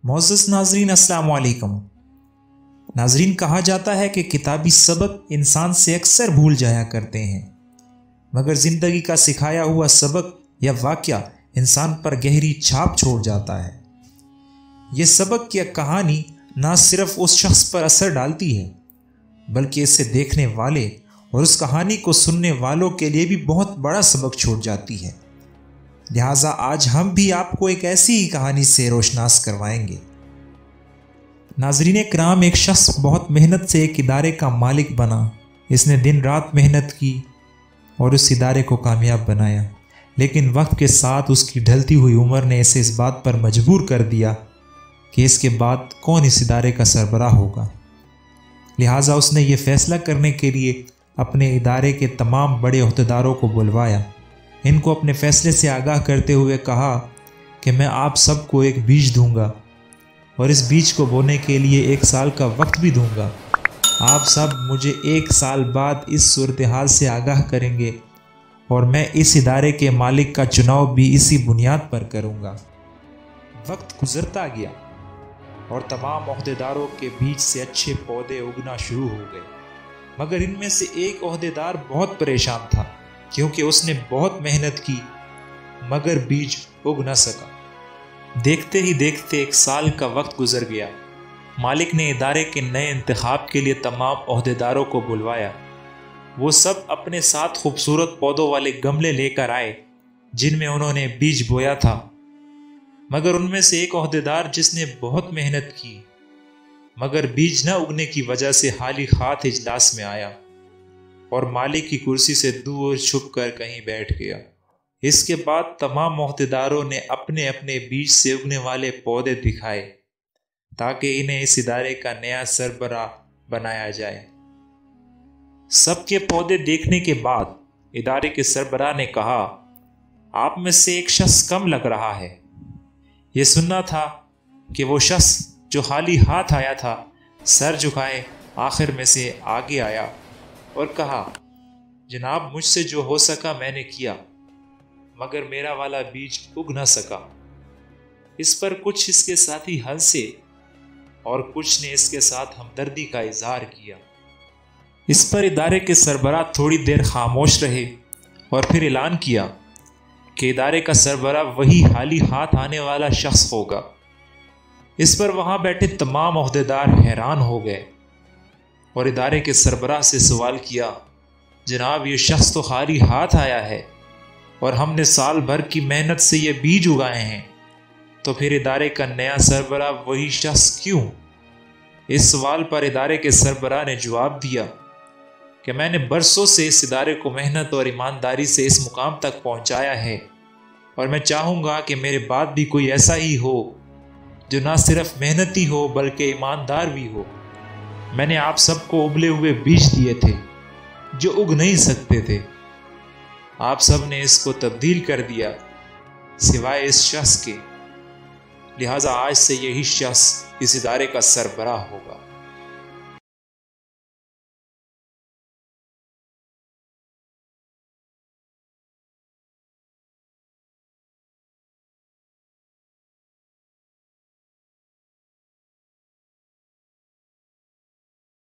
معزز ناظرین السلام علیکم۔ ناظرین، کہا جاتا ہے کہ کتابی سبق انسان سے اکثر بھول جایا کرتے ہیں، مگر زندگی کا سکھایا ہوا سبق یا واقعہ انسان پر گہری چھاپ چھوڑ جاتا ہے۔ یہ سبق یا کہانی نہ صرف اس شخص پر اثر ڈالتی ہے بلکہ اسے دیکھنے والے اور اس کہانی کو سننے والوں کے لیے بھی بہت بڑا سبق چھوڑ جاتی ہے۔ لہٰذا آج ہم بھی آپ کو ایک ایسی ہی کہانی سے روشناس کروائیں گے۔ ناظرین کرام، ایک شخص بہت محنت سے ایک ادارے کا مالک بنا۔ اس نے دن رات محنت کی اور اس ادارے کو کامیاب بنایا، لیکن وقت کے ساتھ اس کی ڈھلتی ہوئی عمر نے اسے اس بات پر مجبور کر دیا کہ اس کے بعد کون اس ادارے کا سربراہ ہوگا۔ لہٰذا اس نے یہ فیصلہ کرنے کے لیے اپنے ادارے کے تمام بڑے عہدیداروں کو بلوایا۔ ان کو اپنے فیصلے سے آگاہ کرتے ہوئے کہا کہ میں آپ سب کو ایک بیج دوں گا اور اس بیج کو بونے کے لیے 1 سال کا وقت بھی دوں گا۔ آپ سب مجھے 1 سال بعد اس صورتحال سے آگاہ کریں گے اور میں اس ادارے کے مالک کا چناؤ بھی اسی بنیاد پر کروں گا۔ وقت گزرتا گیا اور تمام عہدیداروں کے بیچ سے اچھے پودے اگنا شروع ہو گئے، مگر ان میں سے ایک عہدیدار بہت پریشان تھا کیونکہ اس نے بہت محنت کی مگر بیج اگ نہ سکا۔ دیکھتے ہی دیکھتے 1 سال کا وقت گزر گیا۔ مالک نے ادارے کے نئے انتخاب کے لیے تمام عہدیداروں کو بلوایا۔ وہ سب اپنے ساتھ خوبصورت پودوں والے گملے لے کر آئے جن میں انہوں نے بیج بویا تھا، مگر ان میں سے ایک عہدیدار جس نے بہت محنت کی مگر بیج نہ اگنے کی وجہ سے خالی ہاتھ اجلاس میں آیا اور مالک کی کرسی سے دور چھپ کر کہیں بیٹھ گیا۔ اس کے بعد تمام عہدیداروں نے اپنے اپنے بیج سے اگنے والے پودے دکھائے تاکہ انہیں اس ادارے کا نیا سربراہ بنایا جائے۔ سب کے پودے دیکھنے کے بعد ادارے کے سربراہ نے کہا، آپ میں سے ایک شخص کم لگ رہا ہے۔ یہ سننا تھا کہ وہ شخص جو خالی ہاتھ آیا تھا سر جھکائے آخر میں سے آگے آیا اور کہا، جناب مجھ سے جو ہو سکا میں نے کیا مگر میرا والا بیج اگ نہ سکا۔ اس پر کچھ اس کے ساتھی ہنسے اور کچھ نے اس کے ساتھ ہمدردی کا اظہار کیا۔ اس پر ادارے کے سربراہ تھوڑی دیر خاموش رہے اور پھر اعلان کیا کہ ادارے کا سربراہ وہی خالی ہاتھ آنے والا شخص ہوگا۔ اس پر وہاں بیٹھے تمام عہدیدار حیران ہو گئے اور ادارے کے سربراہ سے سوال کیا، جناب یہ شخص تو خالی ہاتھ آیا ہے اور ہم نے سال بھر کی محنت سے یہ بیج اگائے ہیں، تو پھر ادارے کا نیا سربراہ وہی شخص کیوں؟ اس سوال پر ادارے کے سربراہ نے جواب دیا کہ میں نے برسوں سے اس ادارے کو محنت اور ایمانداری سے اس مقام تک پہنچایا ہے اور میں چاہوں گا کہ میرے بعد بھی کوئی ایسا ہی ہو جو نہ صرف محنتی ہو بلکہ ایماندار بھی ہو۔ میں نے آپ سب کو ابلے ہوئے بیج دیے تھے جو اگ نہیں سکتے تھے، آپ سب نے اس کو تبدیل کر دیا سوائے اس شخص کے، لہٰذا آج سے یہی شخص اس ادارے کا سربراہ ہوگا۔